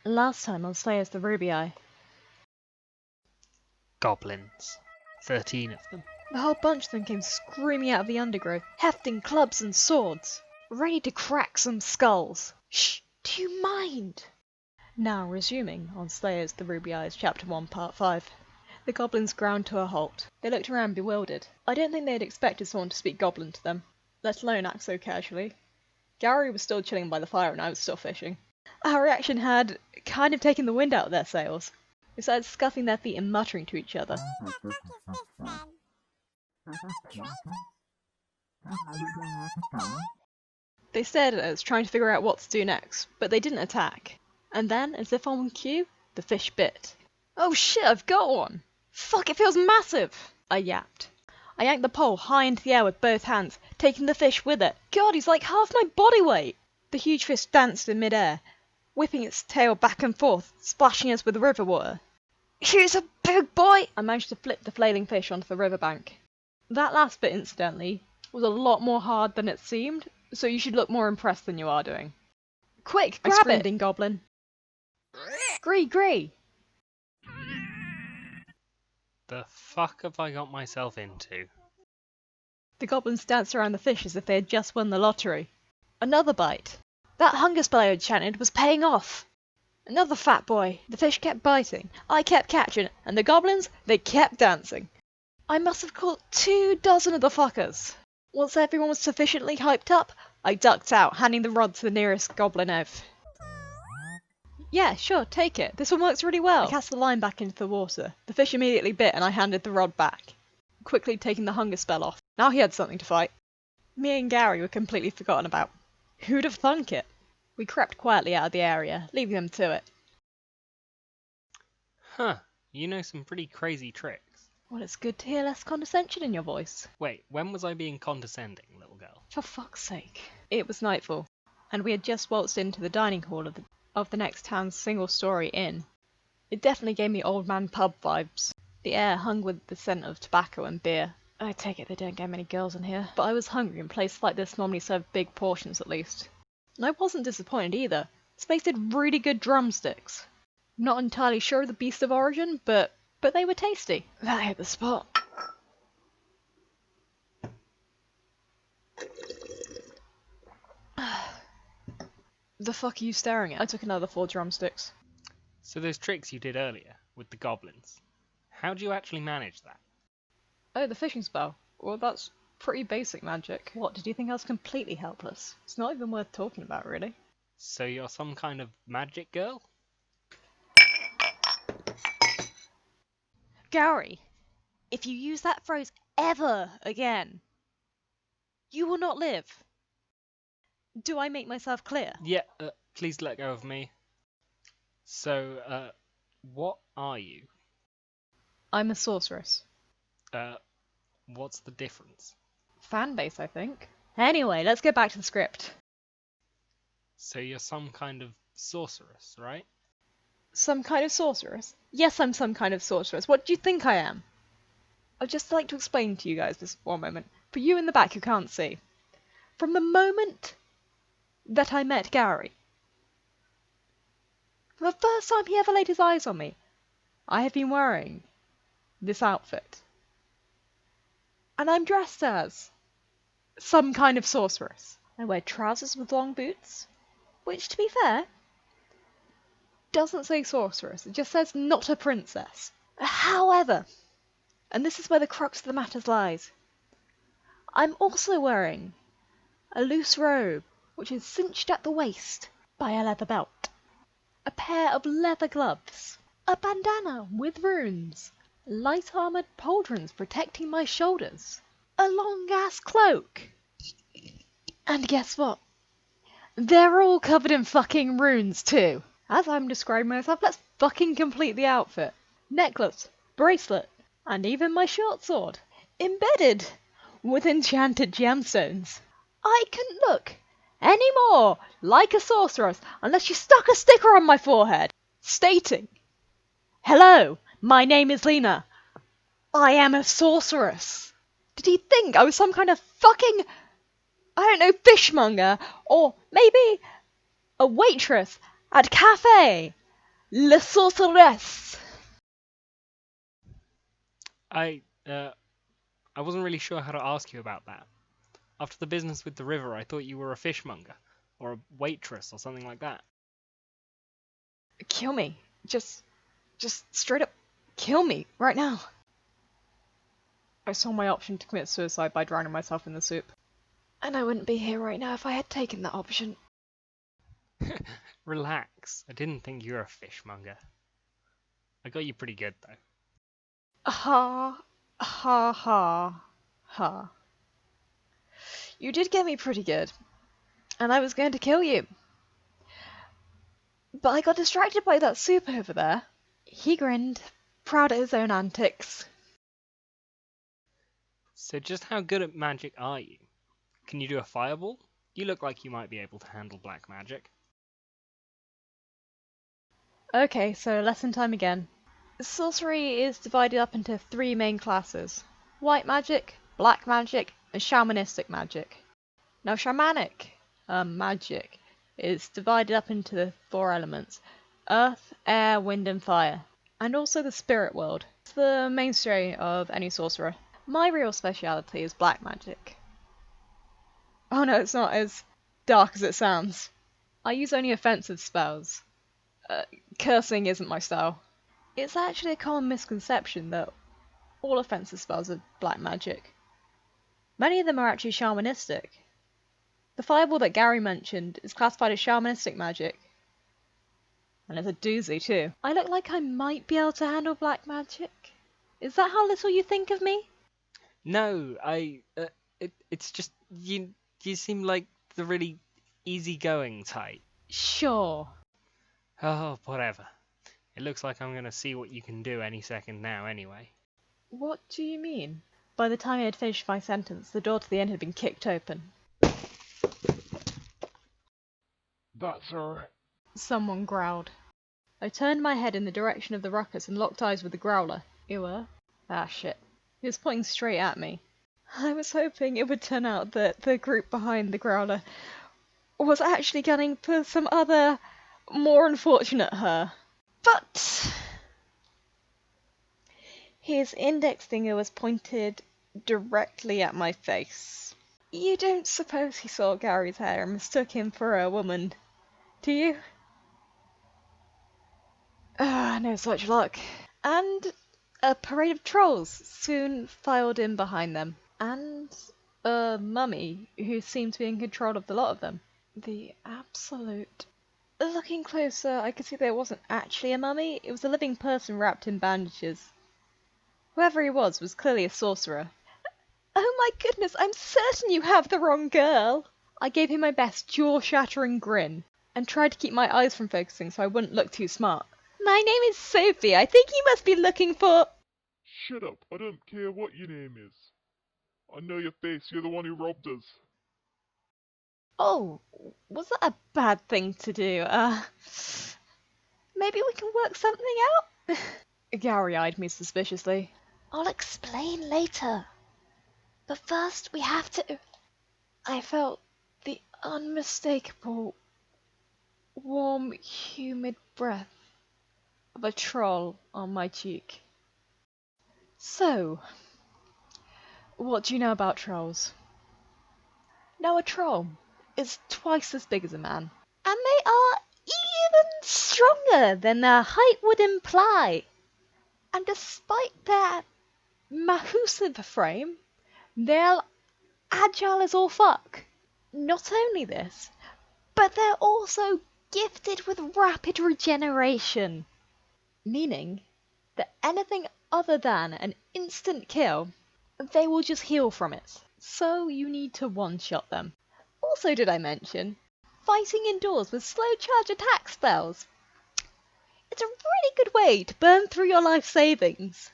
Last time on Slayers the Ruby Eye. Goblins. 13 of them. The whole bunch of them came screaming out of the undergrowth, hefting clubs and swords, ready to crack some skulls. Shh, do you mind? Now resuming on Slayers the Ruby Eyes Chapter 1 Part 5. The goblins ground to a halt. They looked around bewildered. I don't think they had expected someone to speak goblin to them, let alone act so casually. Gary was still chilling by the fire and I was still fishing. Our reaction had kind of taken the wind out of their sails. They started scuffing their feet and muttering to each other. They stared at us, trying to figure out what to do next, but they didn't attack. And then, as if on cue, the fish bit. Oh shit, I've got one! Fuck, it feels massive! I yapped. I yanked the pole high into the air with both hands, taking the fish with it. God, he's like half my body weight! The huge fish danced in mid-air, whipping its tail back and forth, splashing us with river water. Here's a big boy! I managed to flip the flailing fish onto the riverbank. That last bit, incidentally, was a lot more hard than it seemed, so you should look more impressed than you are doing. Quick, grab it! In Goblin. Gree! The fuck have I got myself into? The goblins danced around the fish as if they had just won the lottery. Another bite. That hunger spell I had chanted was paying off. Another fat boy. The fish kept biting, I kept catching, and the goblins, they kept dancing. I must have caught 24 of the fuckers. Once everyone was sufficiently hyped up, I ducked out, handing the rod to the nearest goblin oaf. Yeah, sure, take it. This one works really well. I cast the line back into the water. The fish immediately bit and I handed the rod back, quickly taking the hunger spell off. Now he had something to fight. Me and Gary were completely forgotten about. Who'd have thunk it? We crept quietly out of the area, leaving them to it. Huh, you know some pretty crazy tricks. Well, it's good to hear less condescension in your voice. Wait, when was I being condescending, little girl? For fuck's sake. It was nightfall, and we had just waltzed into the dining hall of the next town's single-story inn. It definitely gave me old man pub vibes. The air hung with the scent of tobacco and beer. I take it they don't get many girls in here, but I was hungry and places like this normally serve big portions at least. And I wasn't disappointed either. This place did really good drumsticks. Not entirely sure of the beast of origin, but they were tasty. That hit the spot. The fuck are you staring at? I took another 4 drumsticks. So those tricks you did earlier, with the goblins, how do you actually manage that? Oh, the fishing spell. Well, that's pretty basic magic. What, did you think I was completely helpless? It's not even worth talking about, really. So you're some kind of magic girl? Gary, if you use that phrase ever again, you will not live. Do I make myself clear? Yeah, please let go of me. So, what are you? I'm a sorceress. What's the difference? Fan base, I think. Anyway, let's get back to the script. So you're some kind of sorceress, right? Some kind of sorceress? Yes, I'm some kind of sorceress. What do you think I am? I'd just like to explain to you guys this one moment. For you in the back who can't see. From the moment that I met Gary, from the first time he ever laid his eyes on me, I have been wearing this outfit. And I'm dressed as some kind of sorceress. I wear trousers with long boots, which, to be fair, doesn't say sorceress. It just says not a princess. However, and this is where the crux of the matter lies, I'm also wearing a loose robe, which is cinched at the waist by a leather belt, a pair of leather gloves, a bandana with runes, light armoured pauldrons protecting my shoulders, a long-ass cloak. And guess what? They're all covered in fucking runes too. As I'm describing myself, let's fucking complete the outfit. Necklace, bracelet, and even my short sword, embedded with enchanted gemstones. I couldn't look any more like a sorceress unless you stuck a sticker on my forehead stating, "Hello, my name is Lena. I am a sorceress." Did he think I was some kind of fucking, I don't know, fishmonger, or maybe a waitress at a cafe? Le sorceress! I wasn't really sure how to ask you about that. After the business with the river, I thought you were a fishmonger, or a waitress, or something like that. Kill me. Just straight up kill me right now. I saw my option to commit suicide by drowning myself in the soup. And I wouldn't be here right now if I had taken that option. Relax. I didn't think you were a fishmonger. I got you pretty good, though. Ha, ha, ha, ha. You did get me pretty good, and I was going to kill you. But I got distracted by that soup over there. He grinned, proud at his own antics. So just how good at magic are you? Can you do a fireball? You look like you might be able to handle black magic. Okay, so lesson time again. Sorcery is divided up into 3 main classes. White magic, black magic, and shamanistic magic. Now shamanic magic is divided up into the 4 elements: earth, air, wind and fire, and also the spirit world. It's the mainstay of any sorcerer. My real speciality is black magic. Oh no, it's not as dark as it sounds. I use only offensive spells. Cursing isn't my style. It's actually a common misconception that all offensive spells are black magic. Many of them are actually shamanistic. The fireball that Gary mentioned is classified as shamanistic magic. And it's a doozy too. I look like I might be able to handle black magic. Is that how little you think of me? No, it's just, you seem like the really easygoing type. Sure. Oh, whatever. It looks like I'm gonna see what you can do any second now, anyway. What do you mean? By the time I had finished my sentence, the door to the inn had been kicked open. That's her. Someone growled. I turned my head in the direction of the ruckus and locked eyes with the growler. You were? Ah, shit. He was pointing straight at me. I was hoping it would turn out that the group behind the growler was actually gunning for some other, more unfortunate her. But his index finger was pointed directly at my face. You don't suppose he saw Gary's hair and mistook him for a woman, do you? No such luck. And a parade of trolls soon filed in behind them. And a mummy who seemed to be in control of the lot of them. The absolute... Looking closer, I could see that it wasn't actually a mummy. It was a living person wrapped in bandages. Whoever he was clearly a sorcerer. Oh my goodness, I'm certain you have the wrong girl. I gave him my best jaw-shattering grin and tried to keep my eyes from focusing so I wouldn't look too smart. My name is Sophie. I think you must be looking for... Shut up. I don't care what your name is. I know your face. You're the one who robbed us. Oh, was that a bad thing to do? Maybe we can work something out? Gary eyed me suspiciously. I'll explain later. But first we have to... I felt the unmistakable, warm, humid breath of a troll on my cheek. So, what do you know about trolls? Now a troll is twice as big as a man, and they are even stronger than their height would imply. And despite their massive frame, they're agile as all fuck. Not only this, but they're also gifted with rapid regeneration, meaning that anything other than an instant kill, they will just heal from it. So you need to one-shot them. Also, did I mention, fighting indoors with slow charge attack spells? It's a really good way to burn through your life savings.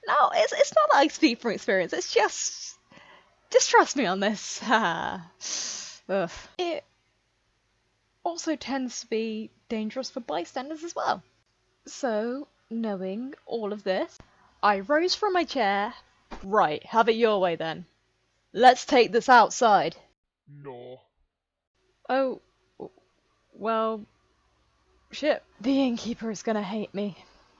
No, it's not that I speak from experience, it's just trust me on this. Ugh. It also tends to be dangerous for bystanders as well. So, knowing all of this, I rose from my chair. Right, have it your way then. Let's take this outside. No. Oh, well, Shit, the innkeeper is gonna hate me.